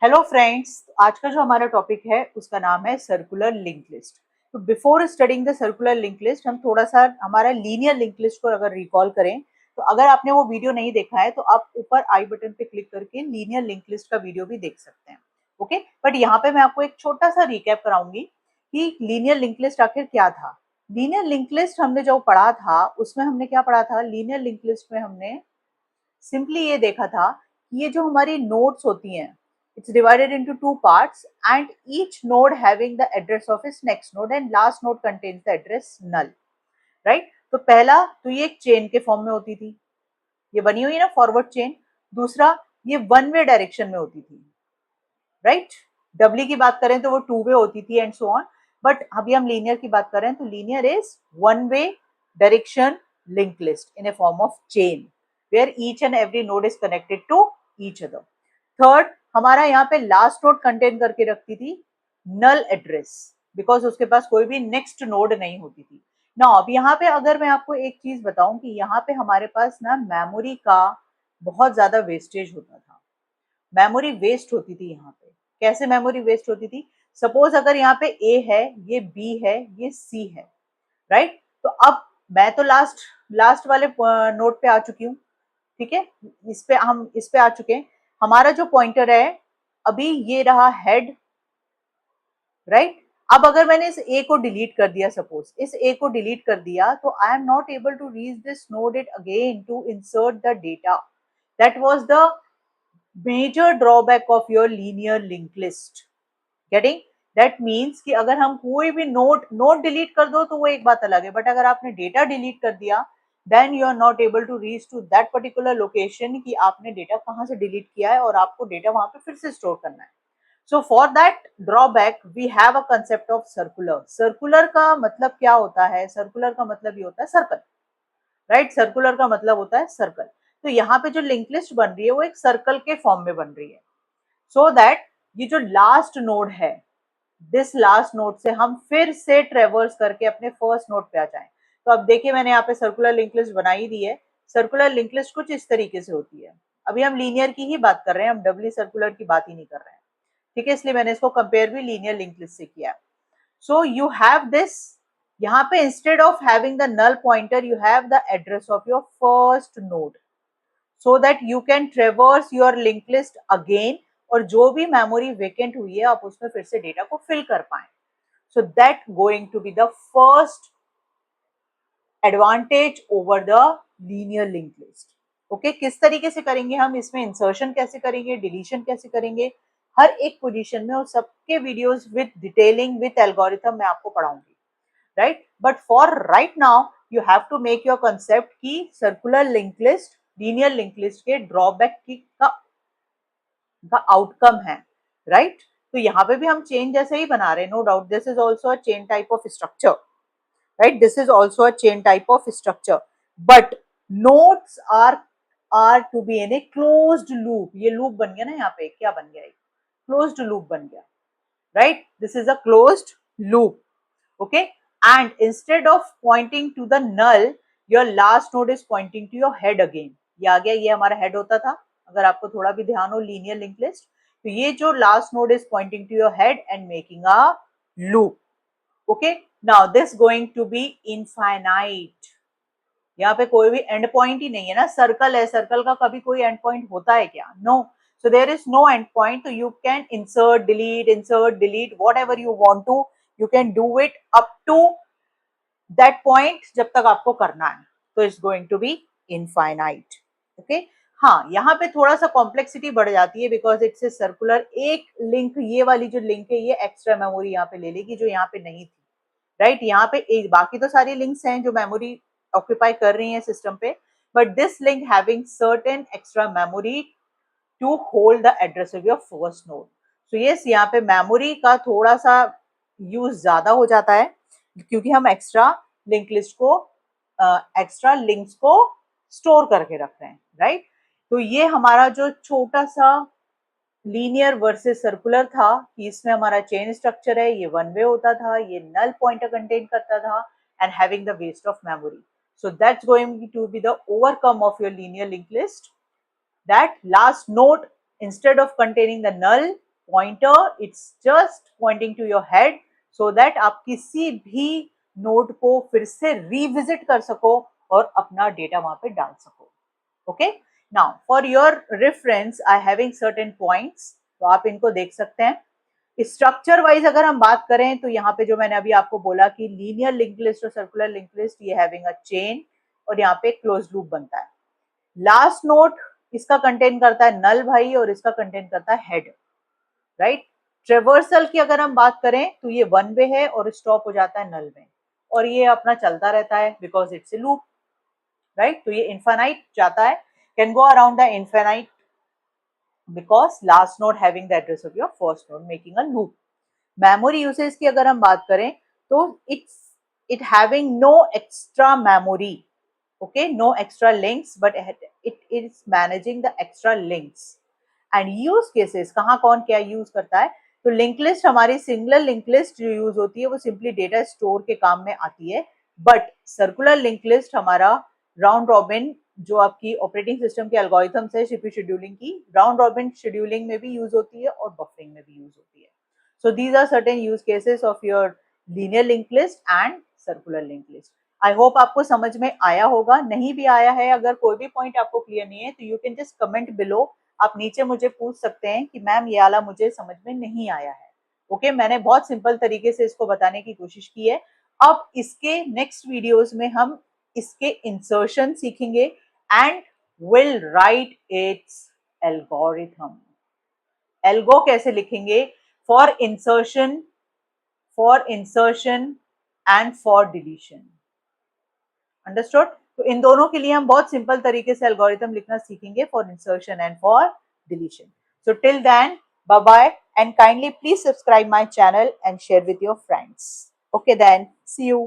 Hello friends, आज का जो हमारा टॉपिक है उसका नाम है सर्कुलर लिंक लिस्ट। तो before studying the circular link list हम थोड़ा सा हमारा लीनियर लिंक लिस्ट को अगर रिकॉल करें, तो अगर आपने वो वीडियो नहीं देखा है तो आप ऊपर आई बटन पे क्लिक करके लीनियर लिंक लिस्ट का वीडियो भी देख सकते हैं। ओके, बट यहाँ पे मैं आपको एक छोटा सा रिकैप कराऊंगी कि लीनियर लिंक लिस्ट आखिर क्या था। लीनियर लिंक लिस्ट हमने जो पढ़ा था उसमें हमने क्या पढ़ा था? लीनियर लिंक लिस्ट में हमने सिंपली ये देखा था कि ये जो हमारी नोड्स होती हैं, it's divided into two parts and each node having the address of its next node and last node contains the address null. Right, तो पहला तो ये एक चेन के फॉर्म में होती थी, ये बनी हुई है ना फॉरवर्ड चेन। दूसरा, ये वन वे डायरेक्शन में होती थी। राइट, डब्ल्यू की बात करें तो वो टू वे होती थी एंड सो ऑन, बट अभी हम लीनियर की बात करें तो linear is one way direction linked list in a form of chain where each and every node is connected to each other. Third, हमारा यहाँ पे लास्ट नोड कंटेन करके रखती थी नल एड्रेस, बिकॉज उसके पास कोई भी नेक्स्ट नोड नहीं होती थी ना। अब यहाँ पे अगर मैं आपको एक चीज बताऊं कि यहाँ पे हमारे पास ना मेमोरी का बहुत ज्यादा वेस्टेज होता था, मेमोरी वेस्ट होती थी यहाँ पे। कैसे मेमोरी वेस्ट होती थी? सपोज अगर यहाँ पे ए है, ये बी है, ये सी है, राइट। तो अब मैं तो लास्ट लास्ट वाले नोट पे आ चुकी हूँ, ठीक है, इस पे आ चुके हैं। हमारा जो पॉइंटर है अभी ये रहा हेड, राइट। अब अगर मैंने इस ए को डिलीट कर दिया, सपोज इस ए को डिलीट कर दिया, तो I am not able to reach this node it again to insert the data. That was the major drawback of your linear link list. Getting? That means कि अगर हम कोई भी नोट डिलीट कर दो तो वो एक बात अलग है, बट अगर आपने डेटा डिलीट कर दिया then you are not able to reach to that particular location कि आपने डेटा कहाँ से डिलीट किया है और आपको डेटा वहां पे फिर से स्टोर करना है। So for that drawback we have a concept of circular. Circular का मतलब क्या होता है? सर्कुलर का मतलब ये होता है सर्कल, राइट। सर्कुलर का मतलब होता है सर्कल। तो यहाँ पे जो लिंक लिस्ट बन रही है वो एक सर्कल के फॉर्म में बन रही है, सो दैट ये जो लास्ट नोड है, दिस लास्ट नोड से हम फिर से ट्रेवर्स करके अपने फर्स्ट नोड पे आ जाएं। तो अब देखिए मैंने यहाँ पे सर्कुलर लिंक लिस्ट बनाई दी है। सर्कुलर लिंक लिस्ट कुछ इस तरीके से होती है। अभी हम लीनियर की ही बात कर रहे हैं, हम डबली सर्कुलर की बात ही नहीं कर रहे हैं, ठीक है, इसलिए मैंने इसको कंपेयर भी लीनियर लिंक लिस्ट से किया है। सो यू हैव दिस, यहाँ पे instead of having the null pointer you have the address of your first node, so that you can traverse your link list again, और जो भी memory vacant हुई है आप उसमें फिर से डेटा को फिल कर पाए। So that going to be the first advantage over the linear link list. Okay, किस तरीके से करेंगे हम इसमें? इंसर्शन कैसे करेंगे, डिलीशन कैसे करेंगे, हर एक पोजीशन में, और सबके videos with detailing with algorithm मैं आपको पढ़ाऊंगी, right. But for right now you have to make your concept की circular link list linear link list के ड्रॉबैक की का आउटकम है, राइट। तो यहाँ पे भी हम चेन जैसे ही बना रहे हैं, no doubt this is also a chain type of structure, right? This is also a chain type of structure, but nodes are to be in a closed loop. ये loop बन गया ना, यहाँ पे क्या बन गया? closed loop बन गया, right? This is a closed loop, okay? And instead of pointing to the null, your last node is pointing to your head again. ये आ गया, ये हमारा head होता था, अगर आपको थोड़ा भी ध्यान हो linear linked list, तो ये जो last node is pointing to your head and making a loop. Okay, now this going to be infinite. यहाँ पे कोई भी एंड पॉइंट ही नहीं है ना, सर्कल है, सर्कल का कभी कोई एंड पॉइंट होता है क्या? No, so there is no end point. तो you can insert delete whatever you want to, you can do it up to that point जब तक आपको करना है। तो it's going to be infinite. Okay, हाँ, यहाँ पे थोड़ा सा कॉम्प्लेक्सिटी बढ़ जाती है बिकॉज इट्स ए सर्कुलर। एक लिंक, ये वाली जो लिंक है ये एक्स्ट्रा मेमोरी यहाँ पे ले लेगी जो यहाँ पे नहीं थी, राइट। यहाँ पे एक, बाकी तो सारी लिंक्स हैं जो मेमोरी ऑक्यूपाई कर रही हैं सिस्टम पे, but this link having certain extra memory to hold the address of your first node. So yes, यहाँ पे मेमोरी का थोड़ा सा यूज ज्यादा हो जाता है क्योंकि हम एक्स्ट्रा लिंक लिस्ट को, एक्स्ट्रा लिंक्स को स्टोर करके रख रहे हैं, राइट। तो ये हमारा जो छोटा सा लीनियर वर्सेस सर्कुलर था कि इसमें हमारा चेन स्ट्रक्चर है, ये वन वे होता था, ये नल पॉइंटर कंटेन करता था and having the waste of memory. So that's going to be the overcome of your linear link list, that last node instead of containing the null pointer, it's just pointing to your head so that आप किसी भी node को फिर से revisit कर सको और अपना डेटा वहां पे डाल सको. Okay, now for your reference I having certain points, तो आप इनको देख सकते हैं. स्ट्रक्चर वाइज अगर हम बात करें तो यहाँ पे जो मैंने अभी आपको बोला कि लीनियर लिंक लिस्ट और सर्कुलर लिंक लिस्ट ये हैविंग अ चेन और यहाँ पे क्लोज लूप बनता है. लास्ट नोट इसका कंटेन करता है नल भाई और इसका कंटेन करता है हेड, राइट. ट्रेवर्सल की अगर हम बात करें तो ये वन वे है और स्टॉप हो जाता है नल में और ये अपना चलता रहता है because it's A loop, right. तो ये इनफाइनाइट जाता है, can go around the infinite because last node having the address of your first node making a loop. Memory usage की अगर हम बात करें तो it having no extra memory, okay, no extra links, but it is managing the extra links. And use cases कहाँ कौन क्या use करता है, तो लिंक लिस्ट हमारी सिंगुलर लिंक लिस्ट जो यूज होती है वो सिंपली डेटा स्टोर के काम में आती है, बट सर्कुलर लिंक लिस्ट हमारा राउंड रॉबिन जो आपकी ऑपरेटिंग सिस्टम के एल्गोरिथम्स है सीपीयू शेड्यूलिंग की, राउंड रॉबिन शेड्यूलिंग में भी यूज होती है और बफरिंग में भी यूज होती है. So these are certain use cases of your linear link list and circular link list. I hope आपको समझ में आया होगा. नहीं भी आया है, अगर कोई भी पॉइंट आपको क्लियर नहीं है तो you can just comment below. आप नीचे मुझे पूछ सकते हैं कि मैम ये वाला मुझे समझ में नहीं आया है. ओके, मैंने बहुत सिंपल तरीके से इसको बताने की कोशिश की है. अब इसके नेक्स्ट वीडियोस में हम इसके इंसर्शन सीखेंगे and will write it's algorithm. Algo कैसे लिखेंगे for insertion and for deletion. Understood. तो इन दोनों के लिए हम बहुत सिंपल तरीके से एल्गोरिथम लिखना सीखेंगे for insertion and for deletion. So till then, bye bye and kindly please subscribe my channel and share with your friends. Okay then, see you.